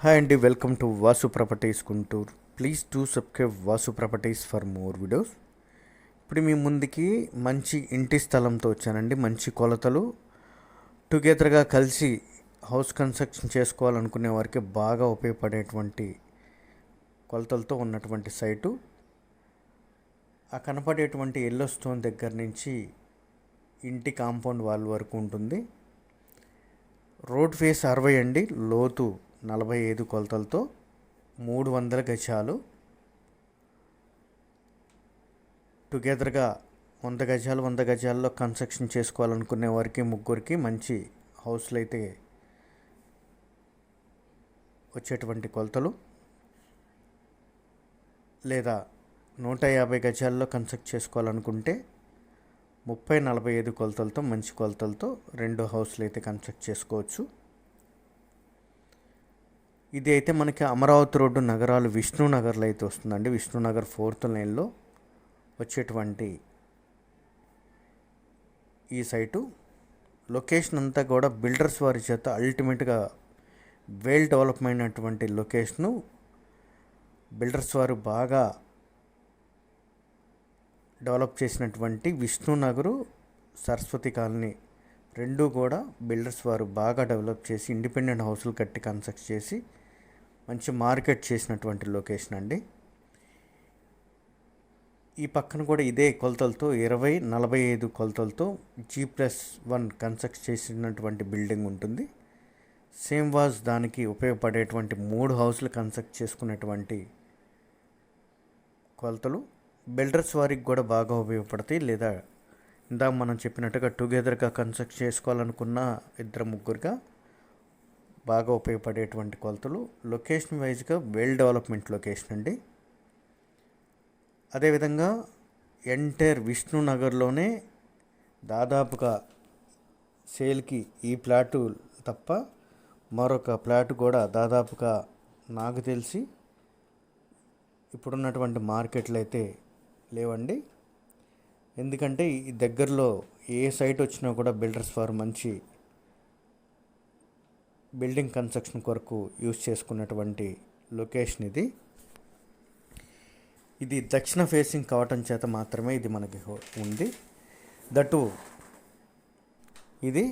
Hi అండి, welcome to Vasu properties Guntur. Please do subscribe Vasu properties for more videos. ఇప్పుడు మీ ముందుకి మంచి ఇంటి స్థలంతో వచ్చానండి. మంచి కొలతలు టుగెదర్గా కలిసి హౌస్ కన్స్ట్రక్షన్ చేసుకోవాలనుకునే వారికి బాగా ఉపయోగపడేటువంటి కొలతలతో ఉన్నటువంటి సైటు. ఆ కనపడేటువంటి ఎల్లో స్టోన్ దగ్గర నుంచి ఇంటి కాంపౌండ్ వాల్ వరకు ఉంటుంది. రోడ్ ఫేస్ 60 అండి, లోతు 45 కొలతలతో 300 గజాలు. టుగెదర్గా 100 గజాలు 100 గజాల్లో కన్స్ట్రక్షన్ చేసుకోవాలనుకునే వారికి ముగ్గురికి మంచి హౌస్లు అయితే వచ్చేటువంటి కొలతలు, లేదా 150 గజాల్లో కన్స్ట్రక్ట్ చేసుకోవాలనుకుంటే 30-45 కొలతలతో మంచి కొలతలతో 2 హౌస్లు అయితే కన్స్ట్రక్ట్ చేసుకోవచ్చు. ఇది అయితే మనకి అమరావతి రోడ్డు నగరాలు విష్ణునగర్లో అయితే వస్తుందండి. విష్ణునగర్ 4th లైన్లో వచ్చేటువంటి ఈ సైటు లొకేషన్ అంతా కూడా బిల్డర్స్ వారి చేత అల్టిమేట్గా వెల్ డెవలప్ అయినటువంటి లొకేషను. బిల్డర్స్ వారు బాగా డెవలప్ చేసినటువంటి విష్ణునగరు, సరస్వతి కాలనీ రెండూ కూడా బిల్డర్స్ వారు బాగా డెవలప్ చేసి ఇండిపెండెంట్ హౌస్లు కట్టి కన్స్ట్రక్ట్ చేసి మంచి మార్కెట్ చేసినటువంటి లొకేషన్ అండి. ఈ పక్కన కూడా ఇదే కొలతలతో 20-45 కొలతలతో G+1 కన్స్ట్రక్ట్ చేసినటువంటి బిల్డింగ్ ఉంటుంది. సేమ్ వాజ్ దానికి ఉపయోగపడేటువంటి 3 హౌస్లు కన్స్ట్రక్ట్ చేసుకునేటువంటి కొలతలు బిల్డర్స్ వారికి కూడా బాగా ఉపయోగపడతాయి. లేదా ఇందాక మనం చెప్పినట్టుగా టుగెదర్గా కన్స్ట్రక్ట్ చేసుకోవాలనుకున్న 2-3గా బాగా ఉపయోగపడేటువంటి కొలతలు. లొకేషన్ వైజ్గా వెల్ డెవలప్మెంట్ లొకేషన్ అండి. అదేవిధంగా ఎంటైర్ విష్ణునగర్లోనే దాదాపుగా సేల్కి ఈ ప్లాటు తప్ప మరొక ప్లాటు కూడా దాదాపుగా నాకు తెలిసి ఇప్పుడున్నటువంటి మార్కెట్లు అయితే లేవండి. ఎందుకంటే ఈ దగ్గరలో ఏ సైట్ వచ్చినా కూడా బిల్డర్స్ వారు మంచి బిల్డింగ్ కన్స్ట్రక్షన్ కొరకు యూజ్ చేసుకున్నటువంటి లొకేషన్ ఇది. ఇది దక్షిణ ఫేసింగ్ కావటం చేత మాత్రమే ఇది మనకి ఉంది. దట్టు ఇది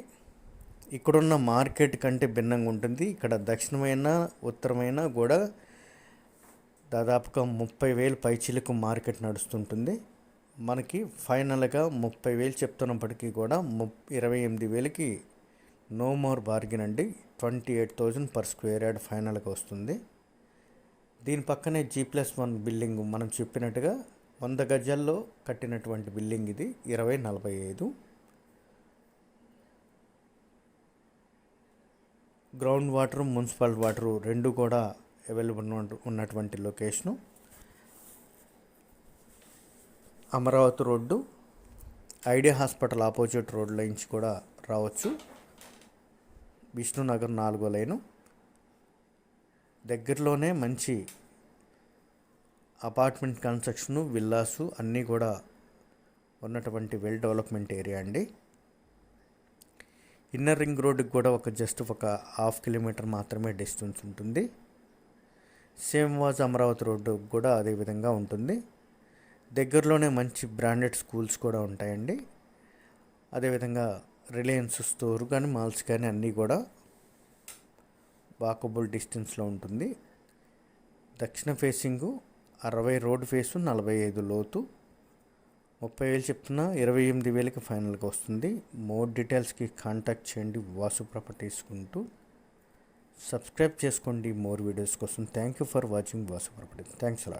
ఇక్కడున్న మార్కెట్ కంటే భిన్నంగా ఉంటుంది. ఇక్కడ దక్షిణమైన ఉత్తరమైన కూడా దాదాపుగా 30,000 పైచిలకు మార్కెట్ నడుస్తుంటుంది. మనకి ఫైనల్గా 30,000 చెప్తున్నప్పటికీ కూడా 28,000కి నో మోర్ బార్గెన్ అండి. 28,000 per square yard ఫైనల్గా వస్తుంది. దీని పక్కనే G+1 బిల్డింగ్ మనం చెప్పినట్టుగా 100 గజాల్లో కట్టినటువంటి బిల్డింగ్ ఇది 20-45. గ్రౌండ్ వాటర్, మున్సిపల్ వాటరు రెండు కూడా అవైలబుల్ ఉన్నటువంటి location. Amaravati road idea hospital opposite రోడ్లో నుంచి కూడా రావచ్చు. విష్ణునగర్ 4వ లైను దగ్గరలోనే మంచి అపార్ట్మెంట్ కన్స్ట్రక్షను, విల్లాసు అన్నీ కూడా ఉన్నటువంటి వెల్ డెవలప్మెంట్ ఏరియా అండి. ఇన్నర్ రింగ్ రోడ్డుకి కూడా జస్ట్ ఒక 1/2 కిలోమీటర్ మాత్రమే డిస్టెన్స్ ఉంటుంది. సేమ్ వాజ్ అమరావతి రోడ్డు కూడా అదేవిధంగా ఉంటుంది. దగ్గరలోనే మంచి బ్రాండెడ్ స్కూల్స్ కూడా ఉంటాయండి. అదేవిధంగా రిలయన్స్ స్టోర్ కానీ మాల్స్ కానీ అన్నీ కూడా వాకబుల్ డిస్టెన్స్లో ఉంటుంది. దక్షిణ ఫేసింగు 60 రోడ్ ఫేసు, 45 లోతు, 30,000 చెప్తున్నా 28,000కి ఫైనల్గా వస్తుంది. మోర్ డీటెయిల్స్కి కాంటాక్ట్ చేయండి వాసు ప్రాపర్టీస్ గుంటూ. సబ్స్క్రైబ్ చేసుకోండి మోర్ వీడియోస్ కోసం. Thank you for watching Vasu properties. Thanks a lot.